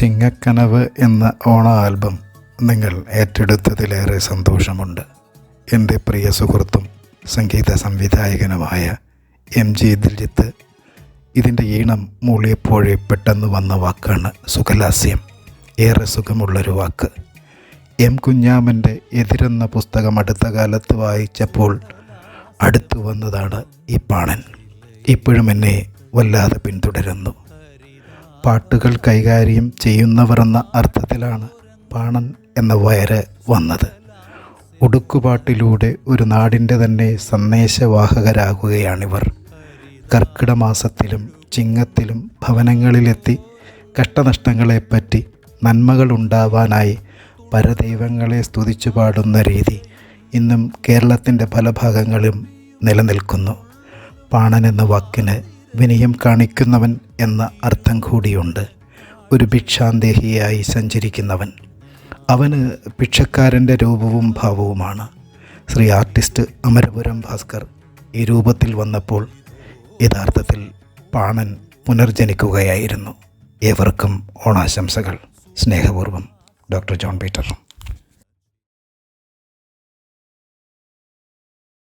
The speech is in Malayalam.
ചിങ്ങക്കനവ് എന്ന ഓണ ആൽബം നിങ്ങൾ ഏറ്റെടുത്തതിലേറെ സന്തോഷമുണ്ട്. എൻ്റെ പ്രിയ സുഹൃത്തും സംഗീത സംവിധായകനുമായ MG ദിൽജിത്ത് ഇതിൻ്റെ ഈണം മൂളിയപ്പോഴേ പെട്ടെന്ന് വന്ന വാക്കാണ് സുഖലാസ്യം. ഏറെ സുഖമുള്ളൊരു വാക്ക്. കുഞ്ഞാമൻ്റെ എതിരെന്ന പുസ്തകം അടുത്ത കാലത്ത് വായിച്ചപ്പോൾ അടുത്തു വന്നതാണ് ഈ പാണൻ. ഇപ്പോഴും എന്നെ വല്ലാതെ പിന്തുടരുന്നു. പാട്ടുകൾ കൈകാര്യം ചെയ്യുന്നവർ എന്ന അർത്ഥത്തിലാണ് പാണൻ എന്ന വയറ് വന്നത്. ഉടുക്കുപാട്ടിലൂടെ ഒരു നാടിൻ്റെ തന്നെ സന്ദേശവാഹകരാകുകയാണിവർ. കർക്കിടമാസത്തിലും ചിങ്ങത്തിലും ഭവനങ്ങളിലെത്തി കഷ്ടനഷ്ടങ്ങളെപ്പറ്റി നന്മകളുണ്ടാവാനായി പരദൈവങ്ങളെ സ്തുതിച്ചു പാടുന്ന രീതി ഇന്നും കേരളത്തിൻ്റെ പല ഭാഗങ്ങളിലും നിലനിൽക്കുന്നു. പാണൻ എന്ന വാക്കിന് വിനയം കാണിക്കുന്നവൻ എന്ന അർത്ഥം കൂടിയുണ്ട്. ഒരു ഭിക്ഷാന്തേഹിയായി സഞ്ചരിക്കുന്നവൻ. അവന് ഭിക്ഷക്കാരൻ്റെ രൂപവും ഭാവവുമാണ്. ശ്രീ ആർട്ടിസ്റ്റ് അമരപുരം ഭാസ്കർ ഈ രൂപത്തിൽ വന്നപ്പോൾ യഥാർത്ഥത്തിൽ പാണൻ പുനർജനിക്കുകയായിരുന്നു. ഏവർക്കും ഓണാശംസകൾ. സ്നേഹപൂർവ്വം, ഡോക്ടർ ജോൺ പീറ്റർ.